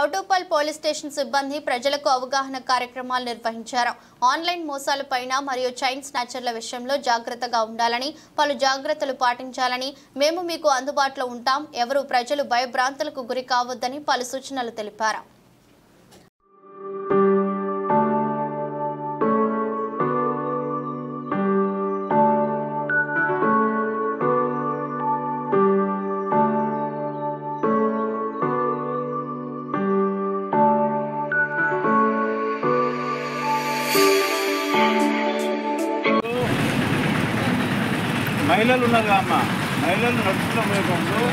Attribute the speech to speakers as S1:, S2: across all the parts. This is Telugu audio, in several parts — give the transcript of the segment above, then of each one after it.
S1: చౌటుప్పల్ పోలీస్ స్టేషన్ సిబ్బంది ప్రజలకు అవగాహన కార్యక్రమాలు నిర్వహించారు. ఆన్లైన్ మోసాలపైన మరియు చైన్ స్నాచర్ల విషయంలో జాగ్రత్తగా ఉండాలని, పలు జాగ్రత్తలు పాటించాలని, మేము మీకు అందుబాటులో ఉంటాం, ఎవరు ప్రజలు భయభ్రాంతులకు గురి కావద్దని పలు సూచనలు తెలిపారు.
S2: మహిళలు ఉన్నారు అమ్మ, మహిళలు నడుచుకునే పోయేటప్పుడు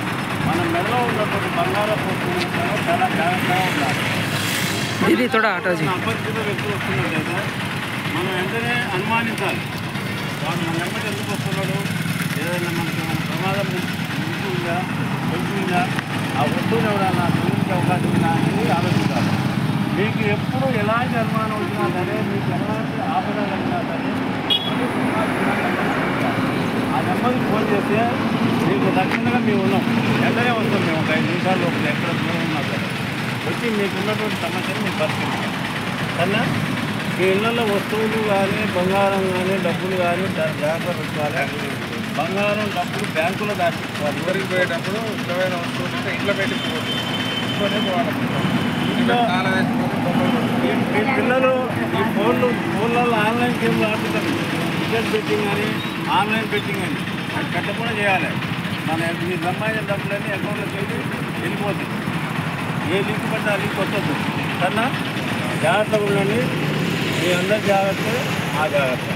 S2: మన మెడలో ఉన్నటువంటి బంగారపు చాలా జాగ్రత్తగా ఉండాలి. అపరిచిత వ్యక్తులు వస్తున్నట్లయితే మనం వెంటనే అనుమానించాలి. వాడు మన వెంబడి ఎందుకు వస్తున్నాడు, ఏదైనా మనకి ప్రమాదం ఉంటుందా ఉంటుందా, ఆ వస్తువుని ఎవరైనా చూపించే అవకాశం ఉందా అనేది ఆలోచించాలి. మీకు ఎప్పుడు ఎలాంటి అనుమానం వచ్చినా సరే, మీకు ఎలాంటి ఆపద కలిగినా సరే ఆ నెంబర్కి ఫోన్ చేస్తే మీకు తక్షణంగా మేము ఉన్నాం, వెంటనే వస్తాం. మేము ఒక 5 నిమిషాల లోపల ఎక్కడ దూరం ఉన్నా సరే వచ్చి మీకు ఉన్నటువంటి సమస్యను మేము పరిశీలిస్తాం. కన్నా మీ ఇళ్లలో వస్తువులు కానీ, బంగారం కానీ, డబ్బులు కానీ జాగ్రత్త పెట్టుకోవాలి. బంగారం, డబ్బులు బ్యాంకులో దాచుకోవాలి.
S3: ఊరికి పోయేటప్పుడు ఇష్టమైన వస్తువులు అంటే ఇంట్లో పెట్టుకోవాలి, ఇంట్లోనే పోవాలి.
S2: మీ పిల్లలు ఈ ఫోన్లలో ఆన్లైన్ గేమ్లు ఆడుతుంటారు. టికెట్ బెట్టింగ్ అని, ఆన్లైన్ బెట్టింగ్ అని అది పెట్టకుండా చేయాలి. మన మీ సంపాదించిన డబ్బులన్నీ అకౌంట్లోకి వెళ్ళిపోతాయి. ఏ లింక్ పడితే ఆ లింక్ వస్తుంది. కన్నా జాగ్రత్తగా ఉండండి. మీ అందరి జాగ్రత్త, ఆ జాగ్రత్త.